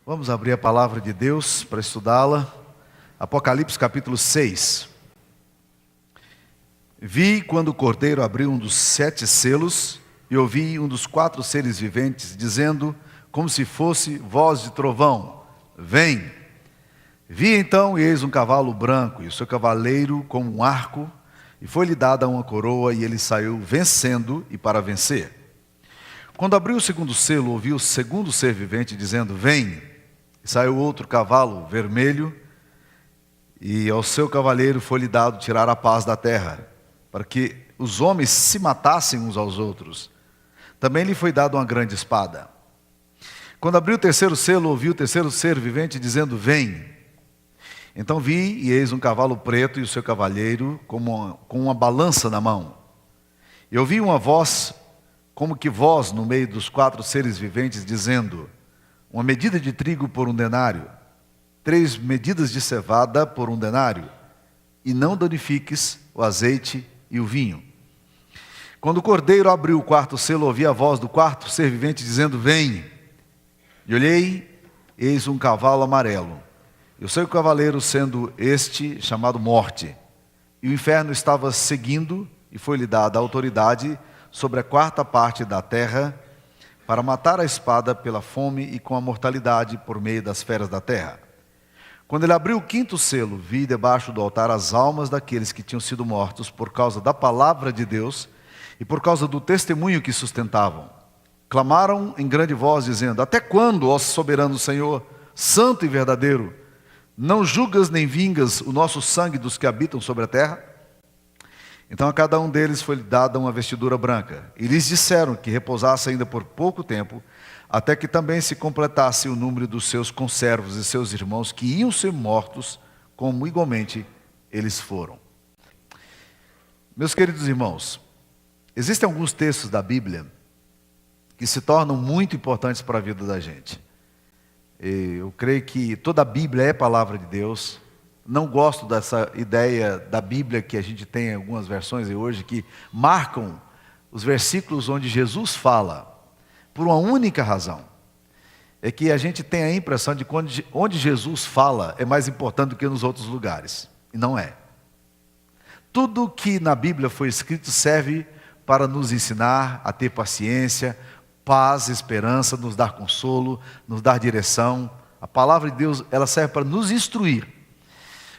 Vamos abrir a palavra de Deus para estudá-la. Apocalipse capítulo 6. Vi quando o Cordeiro abriu um dos 7 selos e ouvi um dos 4 seres viventes dizendo, como se fosse voz de trovão: vem! Vi então e eis um cavalo branco e o seu cavaleiro como um arco, e foi-lhe dada uma coroa e ele saiu vencendo e para vencer. Quando abriu o segundo selo, ouvi o segundo ser vivente dizendo, vem! E saiu outro cavalo vermelho, e ao seu cavaleiro foi-lhe dado tirar a paz da terra, para que os homens se matassem uns aos outros. Também lhe foi dada uma grande espada. Quando abriu o terceiro selo, ouvi o terceiro ser vivente dizendo, vem! Então vi, e eis um cavalo preto e o seu cavaleiro com uma balança na mão. E ouvi uma voz, como que voz no meio dos 4 seres viventes, dizendo, uma medida de trigo por 1 denário, 3 medidas de cevada por 1 denário, e não danifiques o azeite e o vinho. Quando o Cordeiro abriu o 4º selo, ouvi a voz do 4º ser vivente dizendo, vem! E olhei, eis um cavalo amarelo, e o seu cavaleiro sendo este chamado Morte. E o inferno estava seguindo, e foi-lhe dada a autoridade sobre a 4ª parte da terra, para matar a espada pela fome e com a mortalidade por meio das feras da terra. Quando ele abriu o 5º selo, vi debaixo do altar as almas daqueles que tinham sido mortos por causa da palavra de Deus e por causa do testemunho que sustentavam. Clamaram em grande voz, dizendo, até quando, ó soberano Senhor, santo e verdadeiro, não julgas nem vingas o nosso sangue dos que habitam sobre a terra? Então a cada um deles foi dada uma vestidura branca, e lhes disseram que repousasse ainda por pouco tempo, até que também se completasse o número dos seus conservos e seus irmãos que iam ser mortos, como igualmente eles foram. Meus queridos irmãos, existem alguns textos da Bíblia que se tornam muito importantes para a vida da gente. Eu creio que toda a Bíblia é palavra de Deus. Não gosto dessa ideia da Bíblia que a gente tem em algumas versões hoje que marcam os versículos onde Jesus fala, por uma única razão. É que a gente tem a impressão de que onde Jesus fala é mais importante do que nos outros lugares. E não é. Tudo que na Bíblia foi escrito serve para nos ensinar a ter paciência, paz, esperança, nos dar consolo, nos dar direção. A palavra de Deus, ela serve para nos instruir.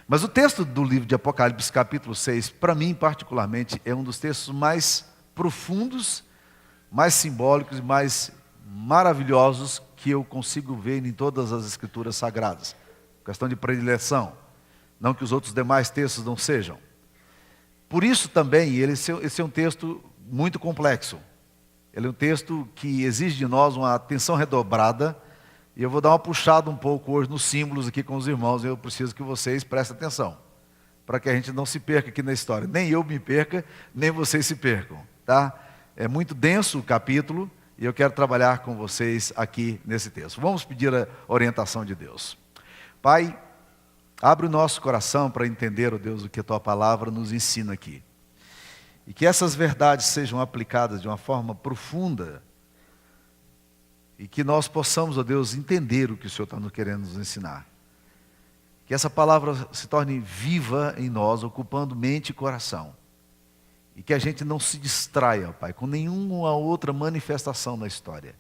Mas o texto do livro de Apocalipse, capítulo 6, para mim particularmente, é um dos textos mais profundos, mais simbólicos e mais maravilhosos que eu consigo ver em todas as escrituras sagradas. Questão de predileção. Não que os outros demais textos não sejam. Por isso também, esse é um texto muito complexo. Ele é um texto que exige de nós uma atenção redobrada. E eu vou dar uma puxada um pouco hoje nos símbolos aqui com os irmãos. Eu preciso que vocês prestem atenção, para que a gente não se perca aqui na história. Nem eu me perca, nem vocês se percam, tá? É muito denso o capítulo e eu quero trabalhar com vocês aqui nesse texto. Vamos pedir a orientação de Deus. Pai, abre o nosso coração para entender, ó Deus, o que a Tua palavra nos ensina aqui. E que essas verdades sejam aplicadas de uma forma profunda e que nós possamos, ó Deus, entender o que o Senhor está nos querendo nos ensinar. Que essa palavra se torne viva em nós, ocupando mente e coração. E que a gente não se distraia, Pai, com nenhuma outra manifestação na história.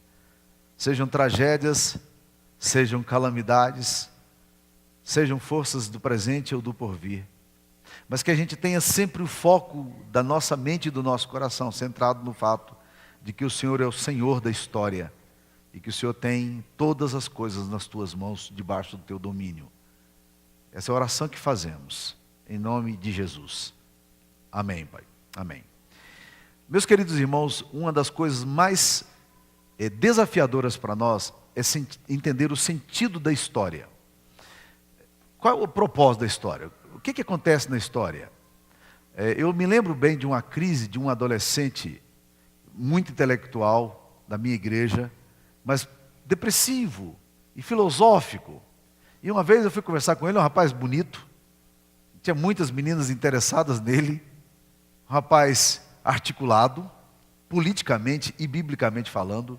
Sejam tragédias, sejam calamidades, sejam forças do presente ou do porvir. Mas que a gente tenha sempre o foco da nossa mente e do nosso coração centrado no fato de que o Senhor é o Senhor da história e que o Senhor tem todas as coisas nas Tuas mãos, debaixo do Teu domínio. Essa é a oração que fazemos, em nome de Jesus. Amém, Pai. Amém. Meus queridos irmãos, uma das coisas mais desafiadoras para nós é entender o sentido da história. Qual é o propósito da história? O que acontece na história? Eu me lembro bem de uma crise de um adolescente muito intelectual da minha igreja, mas depressivo e filosófico. E uma vez eu fui conversar com ele, um rapaz bonito, tinha muitas meninas interessadas nele, um rapaz articulado, politicamente e biblicamente falando.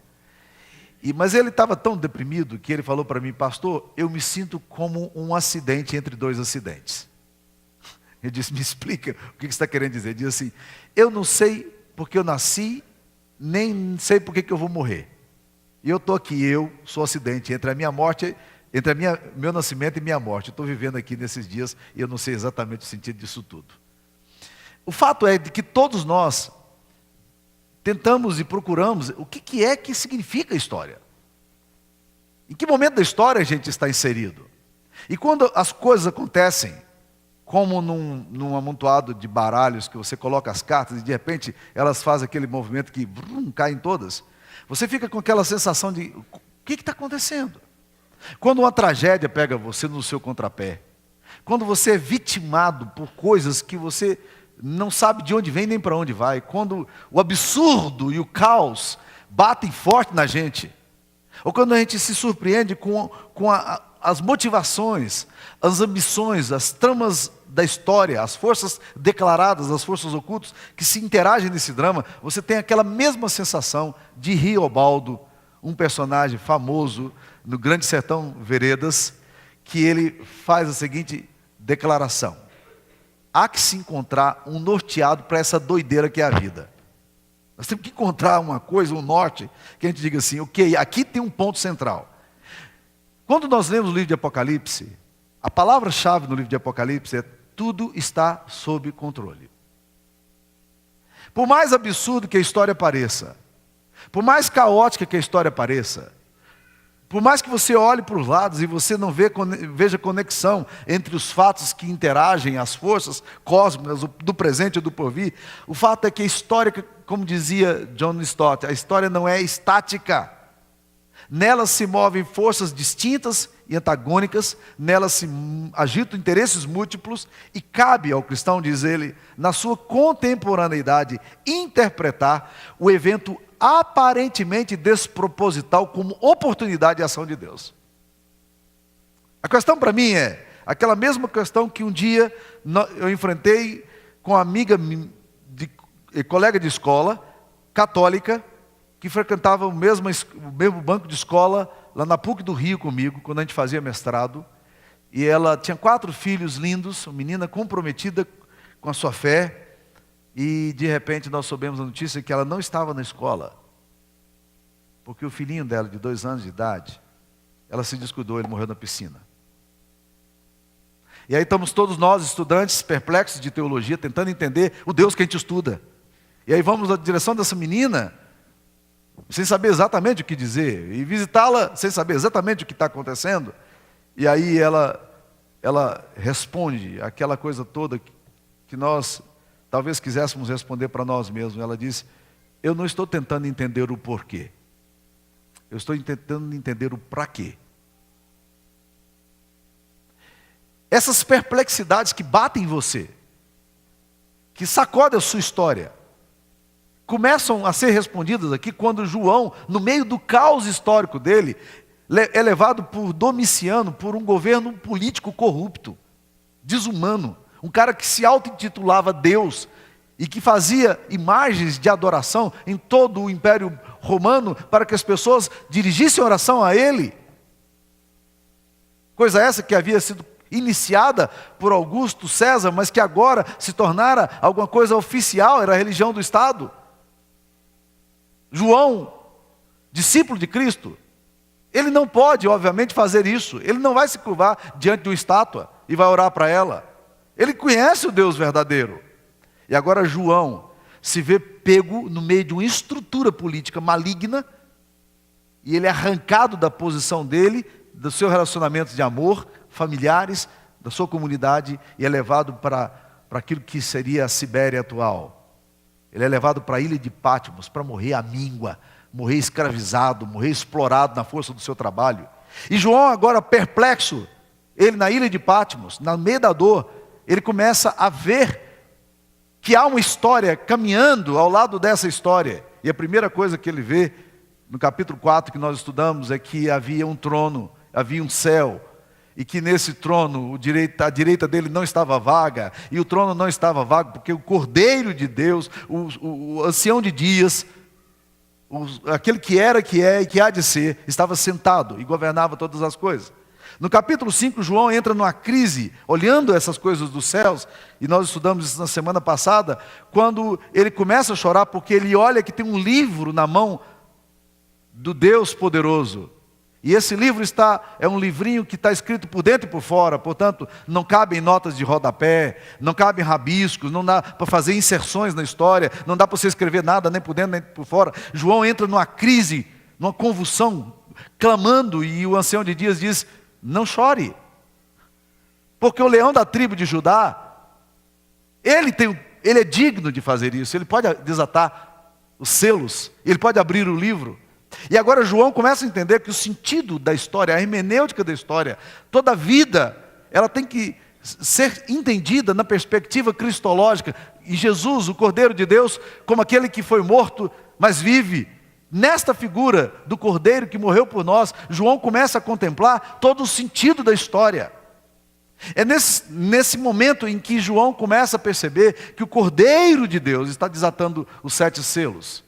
Mas ele estava tão deprimido que ele falou para mim: pastor, eu me sinto como um acidente entre dois acidentes. Ele disse: me explica o que você está querendo dizer. Ele diz assim: eu não sei porque eu nasci, nem sei porque que eu vou morrer. E eu estou aqui, eu sou acidente entre a minha morte, entre meu nascimento e minha morte. Eu estou vivendo aqui nesses dias e eu não sei exatamente o sentido disso tudo. O fato é de que todos nós tentamos e procuramos o que é que significa a história. Em que momento da história a gente está inserido? E quando as coisas acontecem, como num amontoado de baralhos que você coloca as cartas e de repente elas fazem aquele movimento que caem todas, você fica com aquela sensação de: o que está acontecendo? Quando uma tragédia pega você no seu contrapé, quando você é vitimado por coisas que você não sabe de onde vem nem para onde vai, quando o absurdo e o caos batem forte na gente, ou quando a gente se surpreende com as motivações, as ambições, as tramas da história, as forças declaradas, as forças ocultas que se interagem nesse drama, você tem aquela mesma sensação de Riobaldo, um personagem famoso no Grande Sertão Veredas, que ele faz a seguinte declaração: há que se encontrar um norteado para essa doideira que é a vida. Nós temos que encontrar uma coisa, um norte, que a gente diga assim: ok, aqui tem um ponto central. Quando nós lemos o livro de Apocalipse, a palavra-chave no livro de Apocalipse é: tudo está sob controle. Por mais absurdo que a história pareça, por mais caótica que a história pareça, por mais que você olhe para os lados e você não veja conexão entre os fatos que interagem, as forças cósmicas do presente e do porvir, o fato é que a história, como dizia John Stott, a história não é estática. Nela se movem forças distintas e antagônicas, nela se agitam interesses múltiplos e cabe ao cristão, diz ele, na sua contemporaneidade, interpretar o evento aparentemente desproposital como oportunidade de ação de Deus. A questão para mim é aquela mesma questão que um dia eu enfrentei com uma amiga, colega de escola, católica, que frequentava o mesmo banco de escola lá na PUC do Rio comigo, quando a gente fazia mestrado. E ela tinha 4 filhos lindos, uma menina comprometida com a sua fé. E de repente nós soubemos a notícia que ela não estava na escola, porque o filhinho dela, de 2 anos de idade, ela se descuidou, ele morreu na piscina. E aí estamos todos nós, estudantes perplexos de teologia, tentando entender o Deus que a gente estuda. E aí vamos na direção dessa menina, sem saber exatamente o que dizer, e visitá-la sem saber exatamente o que está acontecendo. E aí ela responde aquela coisa toda que nós talvez quiséssemos responder para nós mesmos. Ela diz: eu não estou tentando entender o porquê, eu estou tentando entender o para quê. Essas perplexidades que batem em você, que sacodem a sua história, começam a ser respondidas aqui quando João, no meio do caos histórico dele, é levado por Domiciano, por um governo político corrupto, desumano, um cara que se auto-intitulava Deus e que fazia imagens de adoração em todo o Império Romano para que as pessoas dirigissem oração a ele. Coisa essa que havia sido iniciada por Augusto César, mas que agora se tornara alguma coisa oficial, era a religião do Estado. João, discípulo de Cristo, ele não pode, obviamente, fazer isso. Ele não vai se curvar diante de uma estátua e vai orar para ela. Ele conhece o Deus verdadeiro. E agora João se vê pego no meio de uma estrutura política maligna, e ele é arrancado da posição dele, dos seus relacionamentos de amor, familiares, da sua comunidade, e é levado para aquilo que seria a Sibéria atual. Ele é levado para a ilha de Patmos para morrer à míngua, morrer escravizado, morrer explorado na força do seu trabalho. E João, agora perplexo, ele na ilha de Patmos, no meio da dor, ele começa a ver que há uma história caminhando ao lado dessa história. E a primeira coisa que ele vê, no capítulo 4 que nós estudamos, é que havia um trono, havia um céu, e que nesse trono, a direita dele não estava vaga, e o trono não estava vago, porque o Cordeiro de Deus, o ancião de dias, aquele que era, que é e que há de ser, estava sentado e governava todas as coisas. No capítulo 5, João entra numa crise, olhando essas coisas dos céus, e nós estudamos isso na semana passada, quando ele começa a chorar porque ele olha que tem um livro na mão do Deus poderoso. E esse livro é um livrinho que está escrito por dentro e por fora, portanto, não cabem notas de rodapé, não cabem rabiscos, não dá para fazer inserções na história, não dá para você escrever nada, nem por dentro nem por fora. João entra numa crise, numa convulsão, clamando, e o ancião de dias diz: não chore, porque o leão da tribo de Judá, ele é digno de fazer isso, ele pode desatar os selos, ele pode abrir o livro. E agora João começa a entender que o sentido da história, a hermenêutica da história, toda a vida, ela tem que ser entendida na perspectiva cristológica. E Jesus, o Cordeiro de Deus, como aquele que foi morto, mas vive. Nesta figura do Cordeiro que morreu por nós, João começa a contemplar todo o sentido da história. É nesse momento em que João começa a perceber que o Cordeiro de Deus está desatando os 7 selos.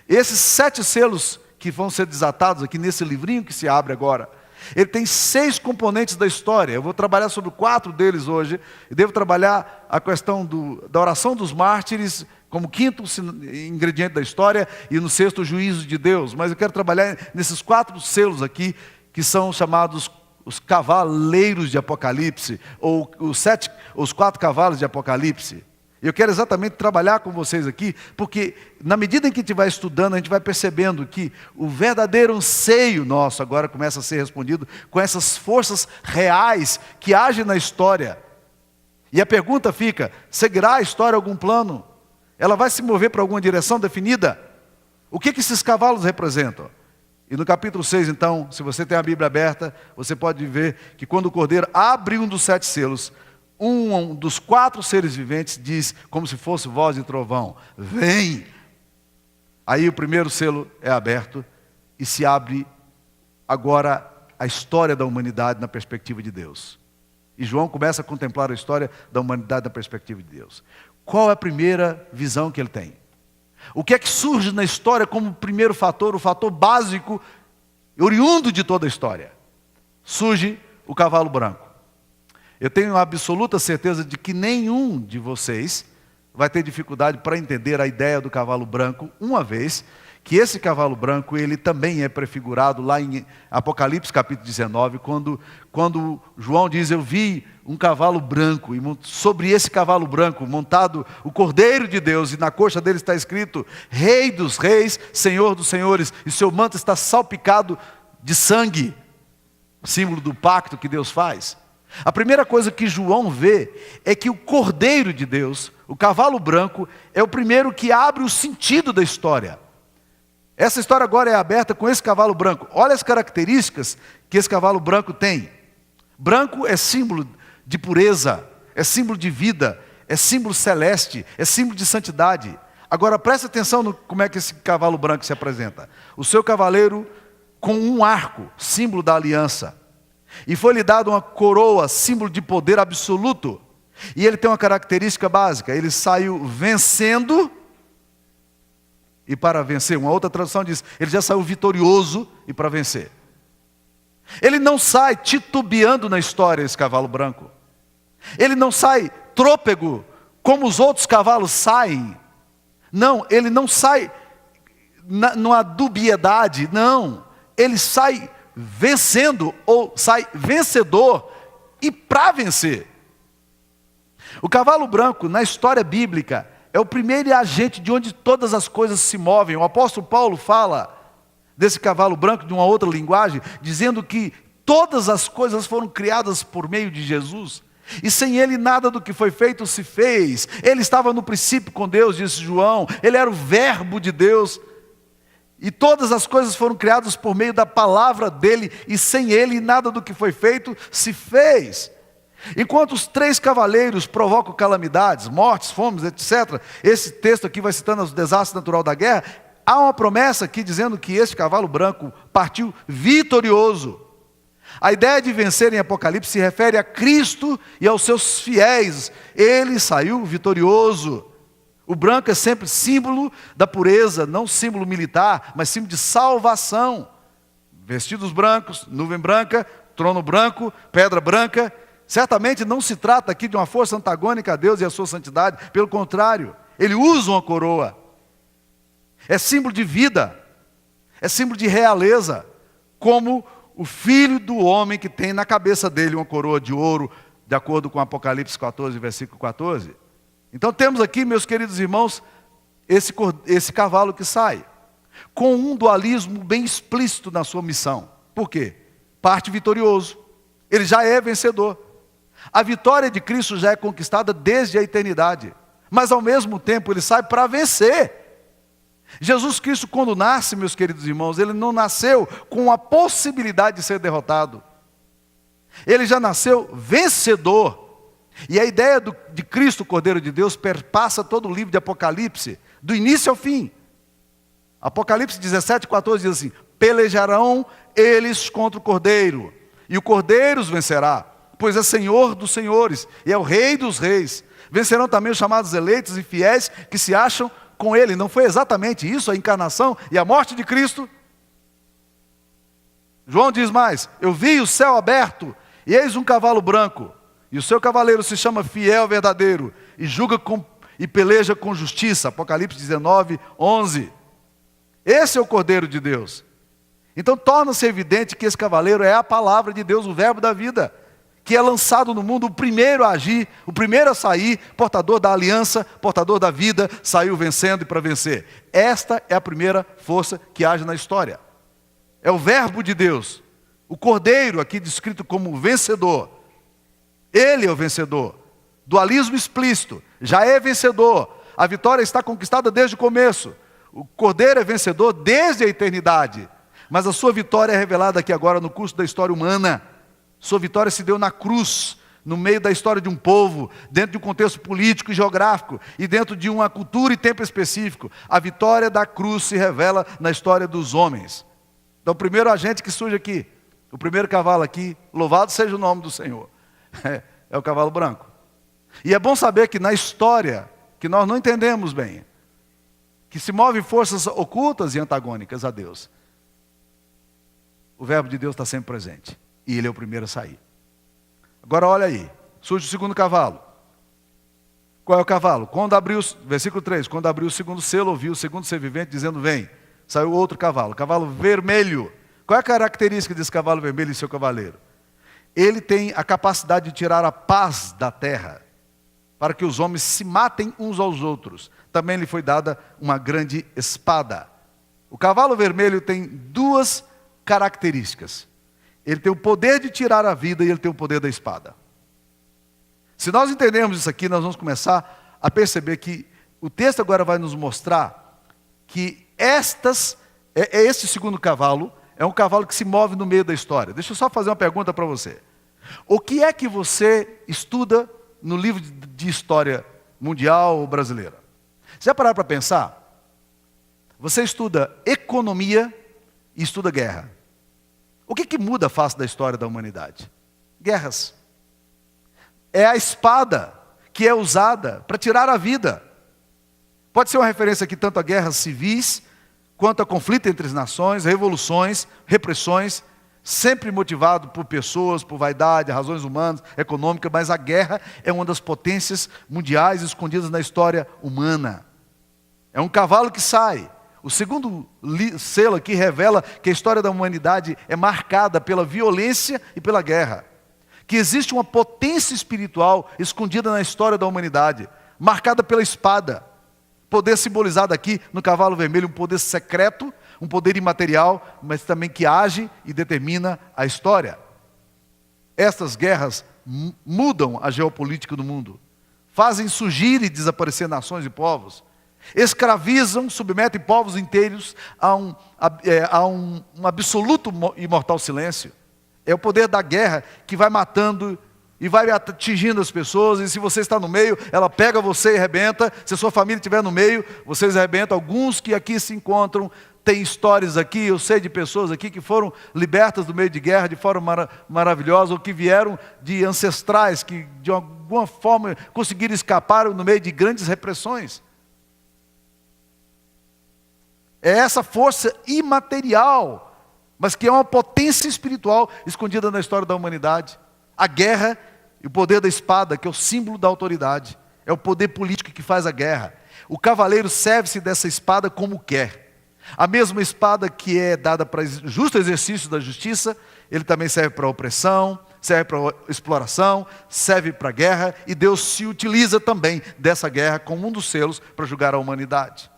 Esses 7 selos que vão ser desatados aqui nesse livrinho que se abre agora, ele tem 6 componentes da história. Eu vou trabalhar sobre 4 deles hoje. E devo trabalhar a questão da oração dos mártires como 5º ingrediente da história, e no 6º, o juízo de Deus. Mas eu quero trabalhar nesses 4 selos aqui, que são chamados os cavaleiros de Apocalipse, ou os 4 cavalos de Apocalipse. Eu quero exatamente trabalhar com vocês aqui, porque na medida em que a gente vai estudando, a gente vai percebendo que o verdadeiro anseio nosso agora começa a ser respondido com essas forças reais que agem na história. E a pergunta fica: seguirá a história algum plano? Ela vai se mover para alguma direção definida? O que esses cavalos representam? E no capítulo 6, então, se você tem a Bíblia aberta, você pode ver que quando o Cordeiro abre um dos 7 selos, um dos 4 seres viventes diz, como se fosse voz de trovão: vem! Aí o primeiro selo é aberto e se abre agora a história da humanidade na perspectiva de Deus. E João começa a contemplar a história da humanidade na perspectiva de Deus. Qual é a primeira visão que ele tem? O que é que surge na história como primeiro fator, o fator básico, oriundo de toda a história? Surge o cavalo branco. Eu tenho a absoluta certeza de que nenhum de vocês vai ter dificuldade para entender a ideia do cavalo branco, uma vez que esse cavalo branco, ele também é prefigurado lá em Apocalipse capítulo 19, quando João diz: eu vi um cavalo branco, e sobre esse cavalo branco montado o Cordeiro de Deus, e na coxa dele está escrito: Rei dos reis, Senhor dos senhores, e seu manto está salpicado de sangue, símbolo do pacto que Deus faz. A primeira coisa que João vê é que o Cordeiro de Deus, o cavalo branco, é o primeiro que abre o sentido da história. Essa história agora é aberta com esse cavalo branco. Olha as características que esse cavalo branco tem. Branco é símbolo de pureza, é símbolo de vida, é símbolo celeste, é símbolo de santidade. Agora preste atenção no como é que esse cavalo branco se apresenta. O seu cavaleiro com um arco, símbolo da aliança. E foi-lhe dado uma coroa, símbolo de poder absoluto. E ele tem uma característica básica: ele saiu vencendo e para vencer. Uma outra tradução diz: ele já saiu vitorioso e para vencer. Ele não sai titubeando na história, esse cavalo branco. Ele não sai trôpego, como os outros cavalos saem. Não, ele não sai numa dubiedade, não. Ele sai vencendo, ou sai vencedor e para vencer. O cavalo branco, na história bíblica, é o primeiro agente de onde todas as coisas se movem. O apóstolo Paulo fala desse cavalo branco de uma outra linguagem, dizendo que todas as coisas foram criadas por meio de Jesus, e sem ele nada do que foi feito se fez. Ele estava no princípio com Deus, disse João, ele era o verbo de Deus, e todas as coisas foram criadas por meio da palavra dele, e sem ele nada do que foi feito se fez. Enquanto os 3 cavaleiros provocam calamidades, mortes, fomes, etc., esse texto aqui vai citando os desastres naturais da guerra, há uma promessa aqui dizendo que este cavalo branco partiu vitorioso. A ideia de vencer em Apocalipse se refere a Cristo e aos seus fiéis. Ele saiu vitorioso. O branco é sempre símbolo da pureza, não símbolo militar, mas símbolo de salvação. Vestidos brancos, nuvem branca, trono branco, pedra branca. Certamente não se trata aqui de uma força antagônica a Deus e a sua santidade. Pelo contrário, ele usa uma coroa. É símbolo de vida. É símbolo de realeza. Como o filho do homem que tem na cabeça dele uma coroa de ouro, de acordo com Apocalipse 14, versículo 14. Então temos aqui, meus queridos irmãos, esse cavalo que sai, com um dualismo bem explícito na sua missão. Por quê? Parte vitorioso. Ele já é vencedor. A vitória de Cristo já é conquistada desde a eternidade. Mas ao mesmo tempo ele sai para vencer. Jesus Cristo, quando nasce, meus queridos irmãos, ele não nasceu com a possibilidade de ser derrotado. Ele já nasceu vencedor. E a ideia de Cristo, o Cordeiro de Deus, perpassa todo o livro de Apocalipse, do início ao fim. Apocalipse 17, 14 diz assim: pelejarão eles contra o Cordeiro, e o Cordeiro os vencerá, pois é Senhor dos senhores, e é o Rei dos reis. Vencerão também os chamados eleitos e fiéis, que se acham com ele. Não foi exatamente isso a encarnação e a morte de Cristo? João diz mais: eu vi o céu aberto, e eis um cavalo branco, e o seu cavaleiro se chama Fiel Verdadeiro, e julga e peleja com justiça. Apocalipse 19, 11. Esse é o Cordeiro de Deus. Então torna-se evidente que esse cavaleiro é a palavra de Deus, o verbo da vida, que é lançado no mundo, o primeiro a agir, o primeiro a sair, portador da aliança, portador da vida, saiu vencendo e para vencer. Esta é a primeira força que age na história. É o verbo de Deus. O Cordeiro, aqui descrito como vencedor. Ele é o vencedor. Dualismo explícito. Já é vencedor. A vitória está conquistada desde o começo. O Cordeiro é vencedor desde a eternidade. Mas a sua vitória é revelada aqui agora no curso da história humana. Sua vitória se deu na cruz, no meio da história de um povo, dentro de um contexto político e geográfico, e dentro de uma cultura e tempo específico. A vitória da cruz se revela na história dos homens. Então o primeiro agente que surge aqui, o primeiro cavalo aqui, louvado seja o nome do Senhor, é o cavalo branco. E é bom saber que na história, que nós não entendemos bem, que se movem forças ocultas e antagônicas a Deus, o verbo de Deus está sempre presente. E ele é o primeiro a sair. Agora olha aí, surge o segundo cavalo. Qual é o cavalo? Versículo 3, quando abriu o segundo selo, ouviu o segundo ser vivente dizendo: vem. Saiu outro cavalo vermelho. Qual é a característica desse cavalo vermelho e seu cavaleiro? Ele tem a capacidade de tirar a paz da terra, para que os homens se matem uns aos outros. Também lhe foi dada uma grande espada. O cavalo vermelho tem duas características. Ele tem o poder de tirar a vida e ele tem o poder da espada. Se nós entendermos isso aqui, nós vamos começar a perceber que o texto agora vai nos mostrar que esse segundo cavalo é um cavalo que se move no meio da história. Deixa eu só fazer uma pergunta para você. O que é que você estuda no livro de história mundial ou brasileira? Você já parou para pensar? Você estuda economia e estuda guerra. O que muda a face da história da humanidade? Guerras. É a espada que é usada para tirar a vida. Pode ser uma referência aqui tanto a guerras civis, quanto a conflito entre as nações, revoluções, repressões, sempre motivado por pessoas, por vaidade, razões humanas, econômicas, mas a guerra é uma das potências mundiais escondidas na história humana. É um cavalo que sai. O segundo selo aqui revela que a história da humanidade é marcada pela violência e pela guerra. Que existe uma potência espiritual escondida na história da humanidade, marcada pela espada. Poder simbolizado aqui no cavalo vermelho, um poder secreto, um poder imaterial, mas também que age e determina a história. Estas guerras mudam a geopolítica do mundo, fazem surgir e desaparecer nações e povos, escravizam, submetem povos inteiros a um absoluto e mortal silêncio. É o poder da guerra que vai matando e vai atingindo as pessoas, e se você está no meio, ela pega você e arrebenta. Se a sua família estiver no meio, vocês arrebentam. Alguns que aqui se encontram, tem histórias aqui, eu sei de pessoas aqui que foram libertas do meio de guerra de forma maravilhosa, ou que vieram de ancestrais, que de alguma forma conseguiram escapar no meio de grandes repressões. É essa força imaterial, mas que é uma potência espiritual escondida na história da humanidade. A guerra e o poder da espada, que é o símbolo da autoridade. É o poder político que faz a guerra. O cavaleiro serve-se dessa espada como quer. A mesma espada que é dada para justo exercício da justiça, ele também serve para a opressão, serve para a exploração, serve para a guerra, e Deus se utiliza também dessa guerra como um dos selos para julgar a humanidade.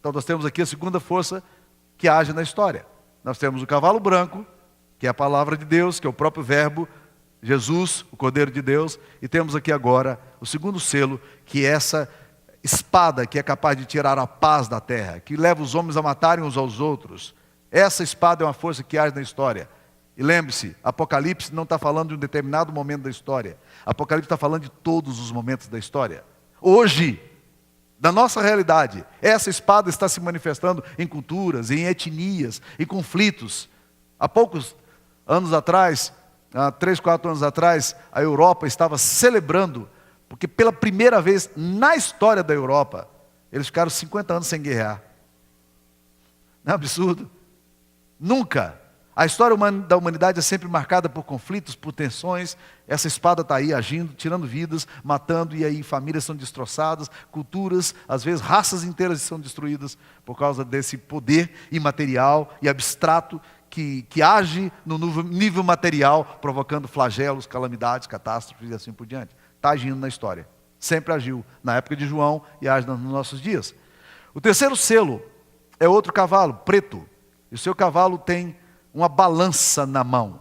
Então nós temos aqui a segunda força que age na história. Nós temos o cavalo branco, que é a palavra de Deus, que é o próprio verbo, Jesus, o Cordeiro de Deus, e temos aqui agora o segundo selo, que é essa espada que é capaz de tirar a paz da terra, que leva os homens a matarem uns aos outros. Essa espada é uma força que age na história. E lembre-se, Apocalipse não está falando de um determinado momento da história. Apocalipse está falando de todos os momentos da história. Hoje, da nossa realidade, essa espada está se manifestando em culturas, em etnias, em conflitos. Há poucos anos atrás, há 3, 4 anos atrás, a Europa estava celebrando, porque pela primeira vez na história da Europa, eles ficaram 50 anos sem guerrear. Não é absurdo? Nunca. A história da humanidade é sempre marcada por conflitos, por tensões. Essa espada está aí agindo, tirando vidas, matando, e aí famílias são destroçadas, culturas, às vezes raças inteiras são destruídas por causa desse poder imaterial e abstrato que age no nível material, provocando flagelos, calamidades, catástrofes e assim por diante. Está agindo na história. Sempre agiu na época de João e age nos nossos dias. O terceiro selo é outro cavalo, preto. E o seu cavalo tem uma balança na mão.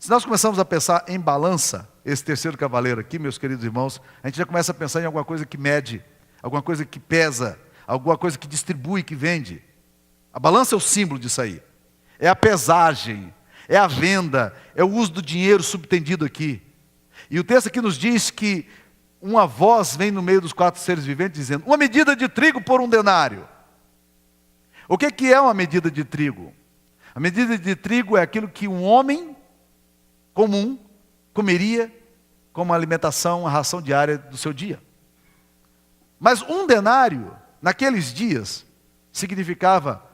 Se nós começamos a pensar em balança, esse terceiro cavaleiro aqui, meus queridos irmãos, a gente já começa a pensar em alguma coisa que mede, alguma coisa que pesa, alguma coisa que distribui, que vende. A balança é o símbolo disso aí. É a pesagem, é a venda, é o uso do dinheiro subtendido aqui. E o texto aqui nos diz que uma voz vem no meio dos 4 seres viventes dizendo: uma medida de trigo por 1 denário. O que é uma medida de trigo? A medida de trigo é aquilo que um homem comum comeria como alimentação, a ração diária do seu dia. Mas 1 denário, naqueles dias, significava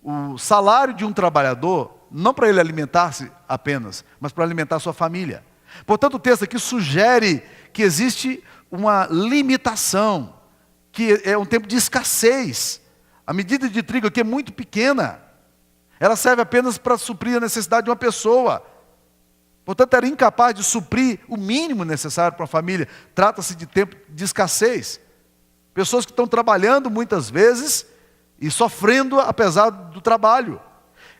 o salário de um trabalhador, não para ele alimentar-se apenas, mas para alimentar sua família. Portanto, o texto aqui sugere que existe uma limitação, que é um tempo de escassez. A medida de trigo aqui é muito pequena. Ela serve apenas para suprir a necessidade de uma pessoa. Portanto, era incapaz de suprir o mínimo necessário para a família. Trata-se de tempo de escassez. Pessoas que estão trabalhando muitas vezes e sofrendo apesar do trabalho.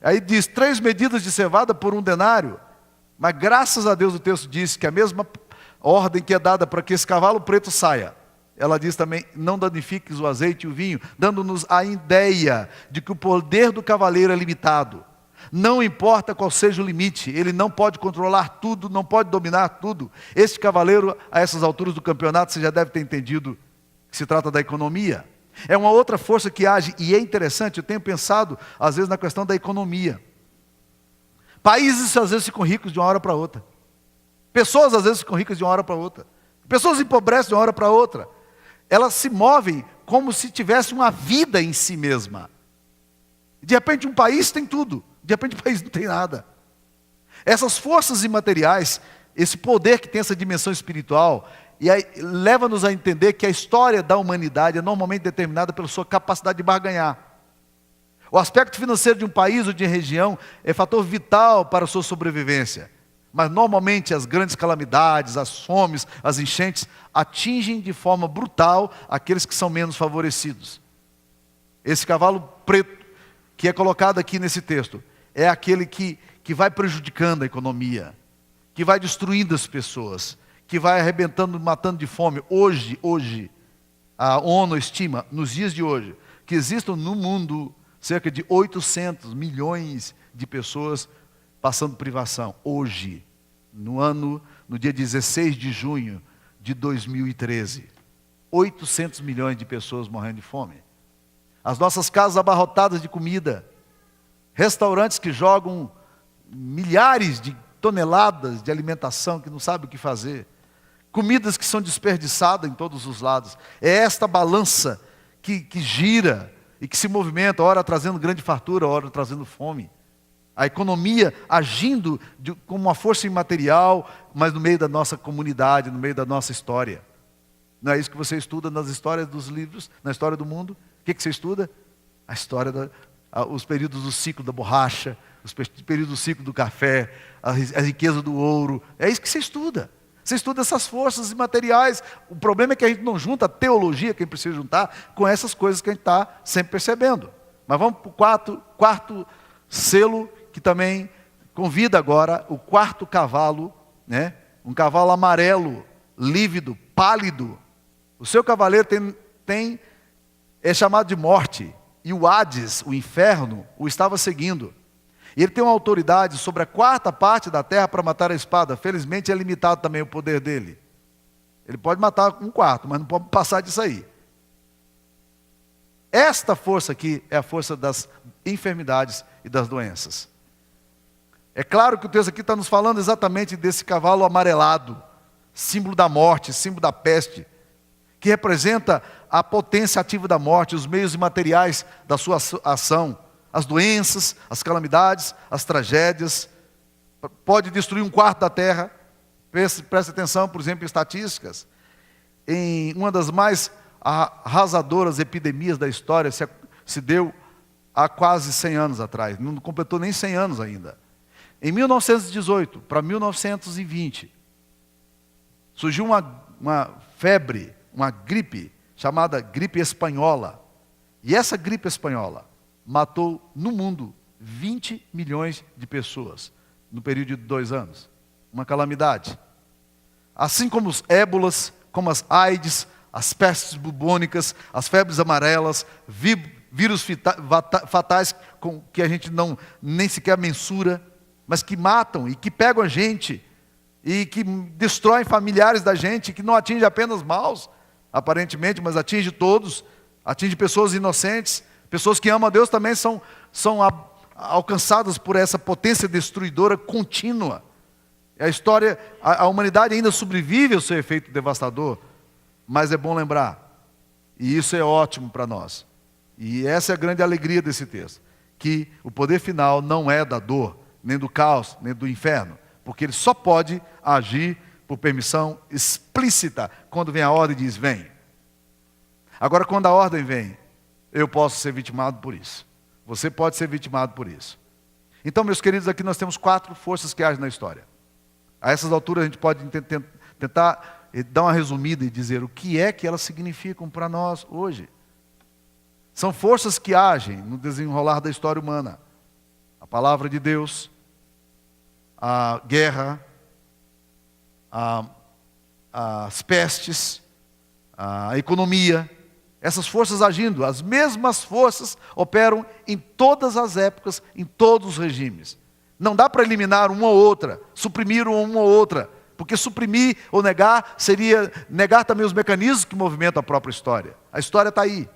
Aí diz 3 medidas de cevada por 1 denário. Mas graças a Deus o texto diz que a mesma ordem que é dada para que esse cavalo preto saia, ela diz também: não danifiques o azeite e o vinho, dando-nos a ideia de que o poder do cavaleiro é limitado. Não importa qual seja o limite, ele não pode controlar tudo, não pode dominar tudo. Este cavaleiro, a essas alturas do campeonato, você já deve ter entendido que se trata da economia. É uma outra força que age, e é interessante, eu tenho pensado às vezes na questão da economia. Países às vezes ficam ricos de uma hora para outra. Pessoas às vezes ficam ricas de uma hora para outra. Pessoas empobrecem de uma hora para outra. Elas se movem como se tivesse uma vida em si mesma. De repente um país tem tudo, de repente o país não tem nada. Essas forças imateriais, esse poder que tem essa dimensão espiritual, e aí leva-nos a entender que a história da humanidade é normalmente determinada pela sua capacidade de barganhar. O aspecto financeiro de um país ou de região é fator vital para a sua sobrevivência. Mas normalmente as grandes calamidades, as fomes, as enchentes, atingem de forma brutal aqueles que são menos favorecidos. Esse cavalo preto, que é colocado aqui nesse texto, é aquele que vai prejudicando a economia, que vai destruindo as pessoas, que vai arrebentando, matando de fome. Hoje, a ONU estima, nos dias de hoje, que existam no mundo cerca de 800 milhões de pessoas passando privação. Hoje, no dia 16 de junho de 2013, 800 milhões de pessoas morrendo de fome. As nossas casas abarrotadas de comida, restaurantes que jogam milhares de toneladas de alimentação que não sabem o que fazer, comidas que são desperdiçadas em todos os lados. É esta balança que gira e que se movimenta, ora trazendo grande fartura, ora trazendo fome. A economia agindo como uma força imaterial, mas no meio da nossa comunidade, no meio da nossa história. Não é isso que você estuda nas histórias dos livros, na história do mundo? O que você estuda? A história, os períodos do ciclo da borracha, os períodos do ciclo do café, a riqueza do ouro. É isso que você estuda. Você estuda essas forças imateriais. O problema é que a gente não junta a teologia que a gente precisa juntar com essas coisas que a gente está sempre percebendo. Mas vamos para o quarto selo, que também convida agora o quarto cavalo, né? Um cavalo amarelo, lívido, pálido. O seu cavaleiro é chamado de morte, e o Hades, o inferno, o estava seguindo. E ele tem uma autoridade sobre a quarta parte da terra para matar a espada. Felizmente é limitado também o poder dele. Ele pode matar um quarto, mas não pode passar disso aí. Esta força aqui é a força das enfermidades e das doenças. É claro que o texto aqui está nos falando exatamente desse cavalo amarelado, símbolo da morte, símbolo da peste, que representa a potência ativa da morte, os meios imateriais da sua ação, as doenças, as calamidades, as tragédias. Pode destruir um quarto da terra. Preste atenção, por exemplo, em estatísticas. Em uma das mais arrasadoras epidemias da história, se deu há quase 100 anos atrás. Não completou nem 100 anos ainda. Em 1918 para 1920, surgiu uma febre, uma gripe, chamada gripe espanhola. E essa gripe espanhola matou no mundo 20 milhões de pessoas no período de 2 anos. Uma calamidade. Assim como os ébolas, como as AIDS, as pestes bubônicas, as febres amarelas, vírus fatais que a gente nem sequer mensura, mas que matam e que pegam a gente e que destroem familiares da gente, que não atinge apenas maus, aparentemente, mas atinge todos, atinge pessoas inocentes, pessoas que amam a Deus também são alcançadas por essa potência destruidora contínua. A humanidade ainda sobrevive ao seu efeito devastador, mas é bom lembrar, e isso é ótimo para nós, e essa é a grande alegria desse texto, que o poder final não é da dor, nem do caos, nem do inferno, porque ele só pode agir por permissão explícita, quando vem a ordem e diz, vem. Agora, quando a ordem vem, eu posso ser vitimado por isso. Você pode ser vitimado por isso. Então, meus queridos, aqui nós temos 4 forças que agem na história. A essas alturas a gente pode tentar dar uma resumida e dizer o que é que elas significam para nós hoje. São forças que agem no desenrolar da história humana. A palavra de Deus, a guerra, as pestes, a economia. Essas forças agindo, as mesmas forças operam em todas as épocas, em todos os regimes. Não dá para eliminar uma ou outra, suprimir uma ou outra, porque suprimir ou negar seria negar também os mecanismos que movimentam a própria história. A história está aí.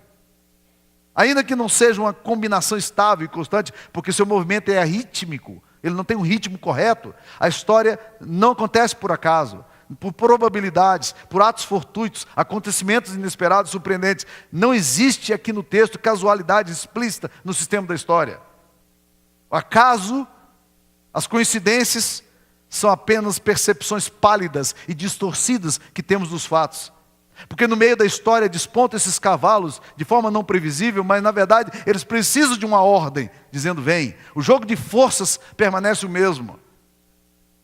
Ainda que não seja uma combinação estável e constante, porque seu movimento é arrítmico, ele não tem um ritmo correto, a história não acontece por acaso, por probabilidades, por atos fortuitos, acontecimentos inesperados, surpreendentes. Não existe aqui no texto casualidade explícita no sistema da história. O acaso, as coincidências, são apenas percepções pálidas e distorcidas que temos dos fatos. Porque no meio da história despontam esses cavalos de forma não previsível, mas na verdade eles precisam de uma ordem, dizendo vem. O jogo de forças permanece o mesmo,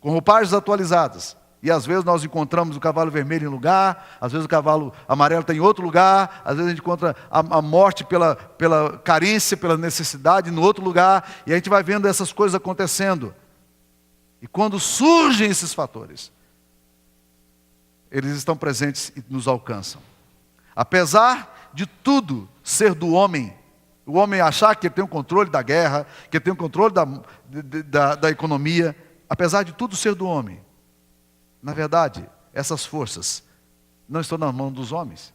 com roupagens atualizadas. E às vezes nós encontramos o cavalo vermelho em um lugar, às vezes o cavalo amarelo está em outro lugar, às vezes a gente encontra a morte pela carência, pela necessidade no outro lugar, e a gente vai vendo essas coisas acontecendo. E quando surgem esses fatores, eles estão presentes e nos alcançam. Apesar de tudo ser do homem, o homem achar que ele tem o controle da guerra, que ele tem o controle da economia, apesar de tudo ser do homem, na verdade, essas forças não estão nas mãos dos homens.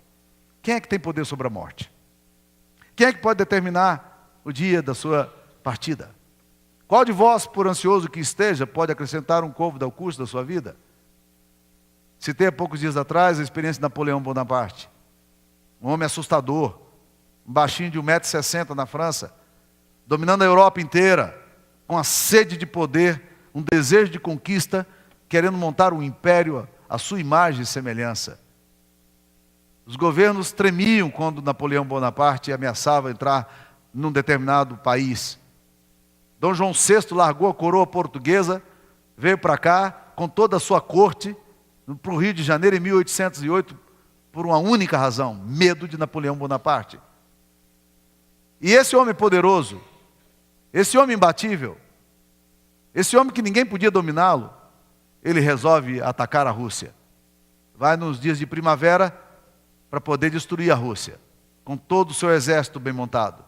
Quem é que tem poder sobre a morte? Quem é que pode determinar o dia da sua partida? Qual de vós, por ansioso que esteja, pode acrescentar um côvado ao curso da sua vida? Citei há poucos dias atrás a experiência de Napoleão Bonaparte. Um homem assustador, um baixinho de 1,60 m na França, dominando a Europa inteira, com a sede de poder, um desejo de conquista, querendo montar um império à sua imagem e semelhança. Os governos tremiam quando Napoleão Bonaparte ameaçava entrar num determinado país. Dom João VI largou a coroa portuguesa, veio para cá com toda a sua corte, para o Rio de Janeiro em 1808, por uma única razão: medo de Napoleão Bonaparte. E esse homem poderoso, esse homem imbatível, esse homem que ninguém podia dominá-lo, ele resolve atacar a Rússia. Vai nos dias de primavera para poder destruir a Rússia, com todo o seu exército bem montado.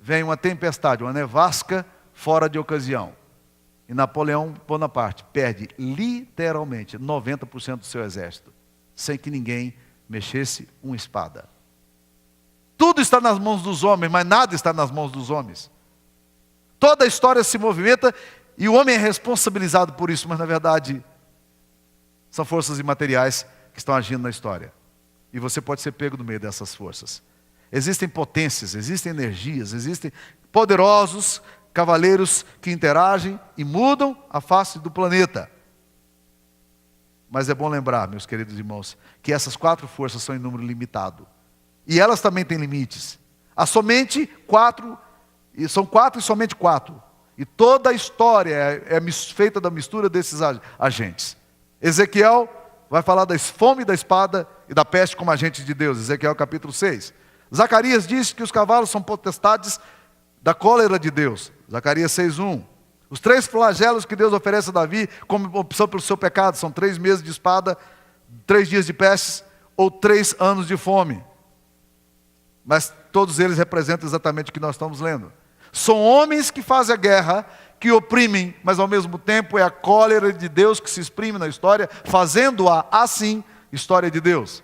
Vem uma tempestade, uma nevasca fora de ocasião. E Napoleão Bonaparte perde literalmente 90% do seu exército, sem que ninguém mexesse uma espada. Tudo está nas mãos dos homens, mas nada está nas mãos dos homens. Toda a história se movimenta e o homem é responsabilizado por isso, mas na verdade são forças imateriais que estão agindo na história. E você pode ser pego no meio dessas forças. Existem potências, existem energias, existem poderosos cavaleiros que interagem e mudam a face do planeta. Mas é bom lembrar, meus queridos irmãos, que essas 4 forças são em número limitado. E elas também têm limites. Há somente 4, e são 4 e somente 4. E toda a história é feita da mistura desses agentes. Ezequiel vai falar da fome, da espada e da peste como agentes de Deus. Ezequiel capítulo 6. Zacarias diz que os cavalos são potestades da cólera de Deus. Zacarias 6:1. Os 3 flagelos que Deus oferece a Davi como opção pelo seu pecado são 3 meses de espada, 3 dias de pestes ou 3 anos de fome. Mas todos eles representam exatamente o que nós estamos lendo. São homens que fazem a guerra, que oprimem, mas ao mesmo tempo é a cólera de Deus que se exprime na história, fazendo-a assim história de Deus.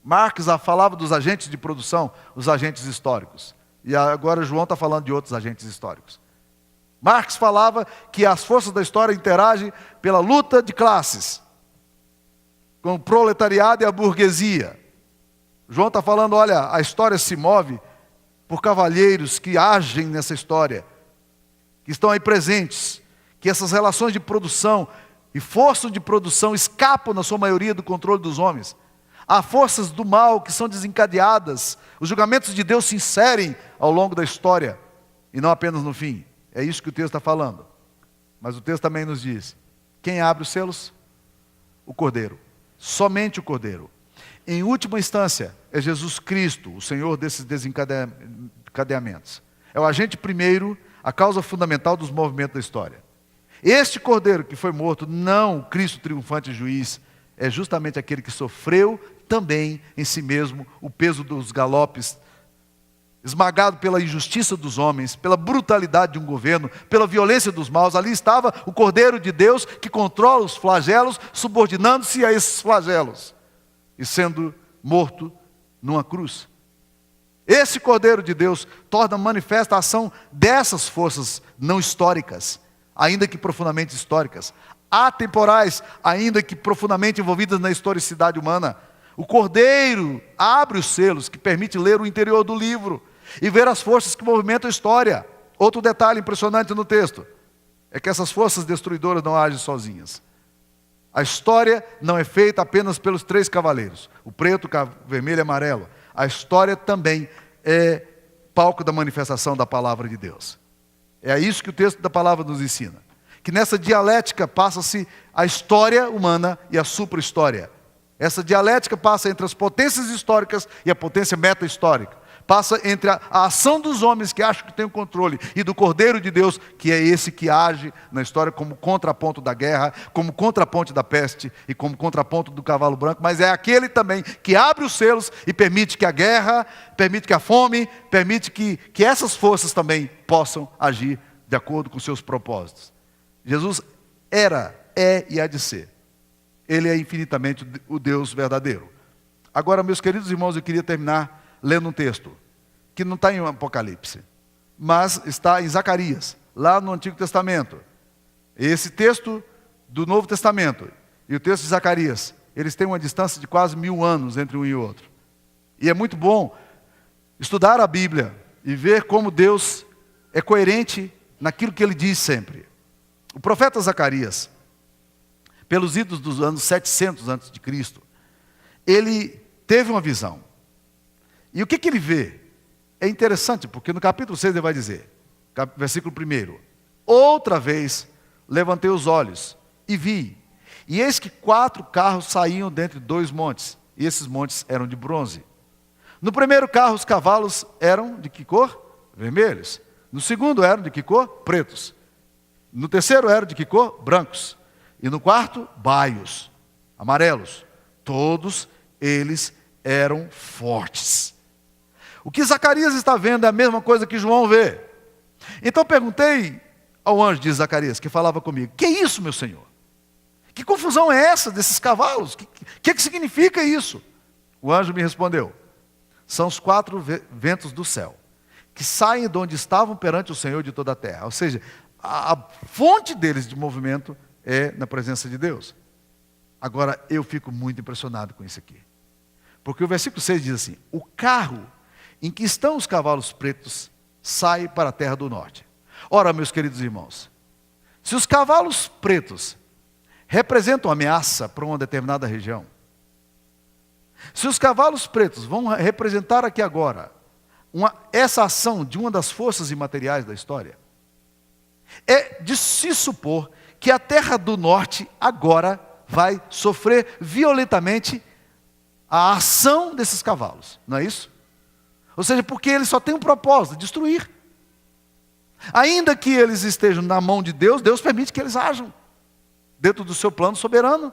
Marx falava dos agentes de produção, os agentes históricos. E agora João está falando de outros agentes históricos. Marx falava que as forças da história interagem pela luta de classes, com o proletariado e a burguesia. João está falando, olha, a história se move por cavalheiros que agem nessa história, que estão aí presentes, que essas relações de produção e forças de produção escapam, na sua maioria, do controle dos homens. Há forças do mal que são desencadeadas, os julgamentos de Deus se inserem ao longo da história, e não apenas no fim. É isso que o texto está falando. Mas o texto também nos diz, quem abre os selos? O Cordeiro. Somente o Cordeiro. Em última instância, é Jesus Cristo, o Senhor desses desencadeamentos. É o agente primeiro, a causa fundamental dos movimentos da história. Este Cordeiro que foi morto, não o Cristo triunfante juiz, é justamente aquele que sofreu também em si mesmo o peso dos galopes, esmagado pela injustiça dos homens, pela brutalidade de um governo, pela violência dos maus. Ali estava o Cordeiro de Deus que controla os flagelos, subordinando-se a esses flagelos e sendo morto numa cruz. Esse Cordeiro de Deus torna manifesta a ação dessas forças não históricas, ainda que profundamente históricas, atemporais, ainda que profundamente envolvidas na historicidade humana. O Cordeiro abre os selos que permite ler o interior do livro e ver as forças que movimentam a história. Outro detalhe impressionante no texto é que essas forças destruidoras não agem sozinhas. A história não é feita apenas pelos 3 cavaleiros, o preto, o vermelho e o amarelo. A história também é palco da manifestação da palavra de Deus. É isso que o texto da palavra nos ensina. Que nessa dialética passa-se a história humana e a supra-história. Essa dialética passa entre as potências históricas e a potência meta-histórica. Passa entre a ação dos homens que acham que tem o controle e do Cordeiro de Deus, que é esse que age na história como contraponto da guerra, como contraponto da peste e como contraponto do cavalo branco, mas é aquele também que abre os selos e permite que a guerra, permite que a fome, permite que essas forças também possam agir de acordo com seus propósitos. Jesus era, é e há de ser. Ele é infinitamente o Deus verdadeiro. Agora, meus queridos irmãos, eu queria terminar lendo um texto que não está em Apocalipse, mas está em Zacarias, lá no Antigo Testamento. Esse texto do Novo Testamento e o texto de Zacarias, eles têm uma distância de quase 1000 anos entre um e outro. E é muito bom estudar a Bíblia e ver como Deus é coerente naquilo que Ele diz sempre. O profeta Zacarias, pelos idos dos anos 700 a.C., ele teve uma visão. E o que ele vê? É interessante, porque no capítulo 6 ele vai dizer, versículo 1, outra vez levantei os olhos e vi, e eis que 4 carros saíam dentre 2 montes, e esses montes eram de bronze. No primeiro carro os cavalos eram de que cor? Vermelhos. No segundo eram de que cor? Pretos. No terceiro eram de que cor? Brancos. E no quarto, baios, amarelos. Todos eles eram fortes. O que Zacarias está vendo é a mesma coisa que João vê. Então perguntei ao anjo de Zacarias, que falava comigo, que é isso, meu Senhor? Que confusão é essa desses cavalos? O que significa isso? O anjo me respondeu, são os 4 ventos do céu, que saem de onde estavam perante o Senhor de toda a terra. Ou seja, a fonte deles de movimento é na presença de Deus. Agora, eu fico muito impressionado com isso aqui. Porque o versículo 6 diz assim, o carro em que estão os cavalos pretos sai para a terra do norte. Ora, meus queridos irmãos, se os cavalos pretos representam ameaça para uma determinada região, se os cavalos pretos vão representar aqui agora essa ação de uma das forças imateriais da história, é de se supor que a terra do norte agora vai sofrer violentamente a ação desses cavalos, não é isso? Ou seja, porque eles só têm um propósito, destruir. Ainda que eles estejam na mão de Deus, Deus permite que eles ajam dentro do seu plano soberano.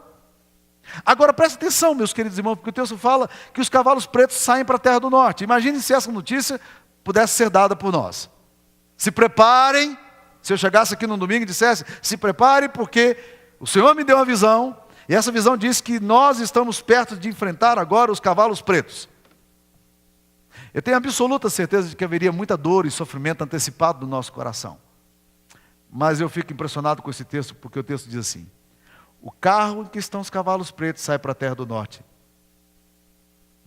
Agora preste atenção, meus queridos irmãos, porque o texto fala que os cavalos pretos saem para a terra do norte. Imagine se essa notícia pudesse ser dada por nós. Se preparem, se eu chegasse aqui no domingo e dissesse, se preparem porque o Senhor me deu uma visão, e essa visão diz que nós estamos perto de enfrentar agora os cavalos pretos. Eu tenho absoluta certeza de que haveria muita dor e sofrimento antecipado no nosso coração. Mas eu fico impressionado com esse texto, porque o texto diz assim, o carro em que estão os cavalos pretos sai para a terra do norte,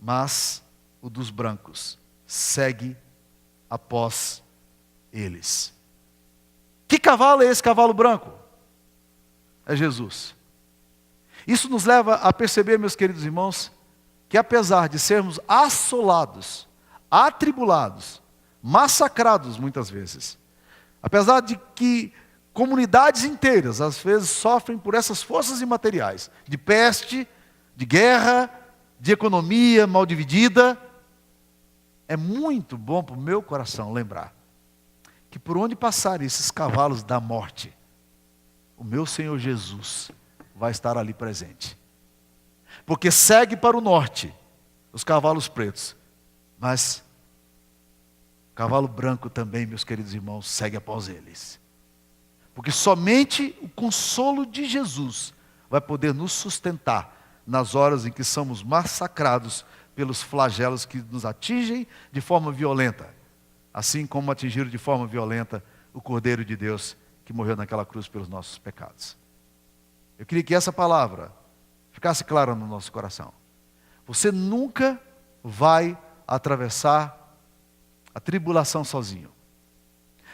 mas o dos brancos segue após eles. Que cavalo é esse cavalo branco? É Jesus. Isso nos leva a perceber, meus queridos irmãos, que apesar de sermos assolados, atribulados, massacrados muitas vezes, apesar de que comunidades inteiras às vezes sofrem por essas forças imateriais, de peste, de guerra, de economia mal dividida, é muito bom para o meu coração lembrar que por onde passarem esses cavalos da morte, o meu Senhor Jesus vai estar ali presente. Porque segue para o norte os cavalos pretos, mas o cavalo branco também, meus queridos irmãos, segue após eles. Porque somente o consolo de Jesus vai poder nos sustentar nas horas em que somos massacrados pelos flagelos que nos atingem de forma violenta, assim como atingiram de forma violenta o Cordeiro de Deus que morreu naquela cruz pelos nossos pecados. Eu queria que essa palavra ficasse clara no nosso coração. Você nunca vai atravessar a tribulação sozinho.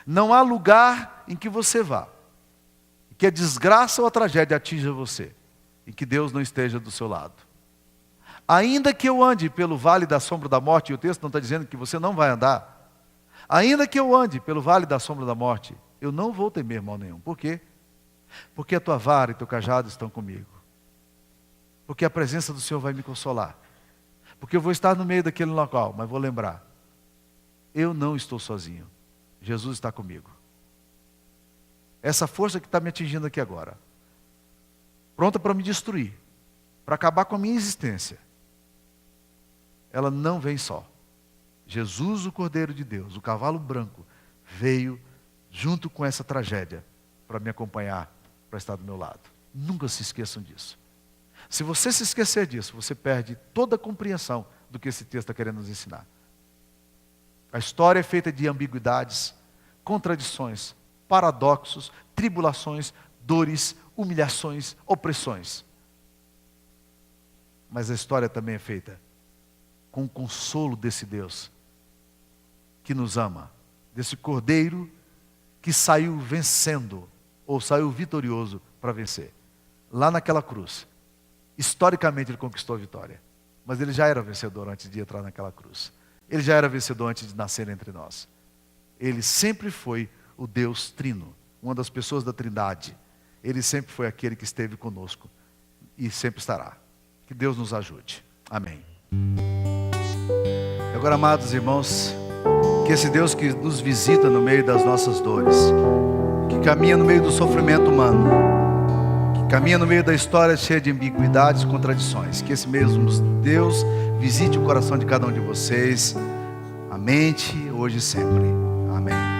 Não há lugar em que você vá, que a desgraça ou a tragédia atinja você, e que Deus não esteja do seu lado. Ainda que eu ande pelo vale da sombra da morte, e o texto não está dizendo que você não vai andar, ainda que eu ande pelo vale da sombra da morte, eu não vou temer mal nenhum. Por quê? Porque a tua vara e teu cajado estão comigo. Porque a presença do Senhor vai me consolar. Porque eu vou estar no meio daquele local, mas vou lembrar, eu não estou sozinho. Jesus está comigo. Essa força que está me atingindo aqui agora, pronta para me destruir, para acabar com a minha existência, ela não vem só. Jesus, o Cordeiro de Deus, o cavalo branco, veio junto com essa tragédia para me acompanhar, para estar do meu lado. Nunca se esqueçam disso. Se você se esquecer disso, você perde toda a compreensão do que esse texto está querendo nos ensinar. A história é feita de ambiguidades, contradições, paradoxos, tribulações, dores, humilhações, opressões. Mas a história também é feita com o consolo desse Deus que nos ama, desse Cordeiro que saiu vencendo, ou saiu vitorioso para vencer. Lá naquela cruz, historicamente ele conquistou a vitória, mas ele já era vencedor antes de entrar naquela cruz. Ele já era vencedor antes de nascer entre nós. Ele sempre foi o Deus Trino, uma das pessoas da Trindade. Ele sempre foi aquele que esteve conosco e sempre estará. Que Deus nos ajude. Amém. Agora, amados irmãos, que esse Deus que nos visita no meio das nossas dores, que caminha no meio do sofrimento humano, que caminha no meio da história cheia de ambiguidades e contradições, que esse mesmo Deus visite o coração de cada um de vocês, a mente, hoje e sempre. Amém.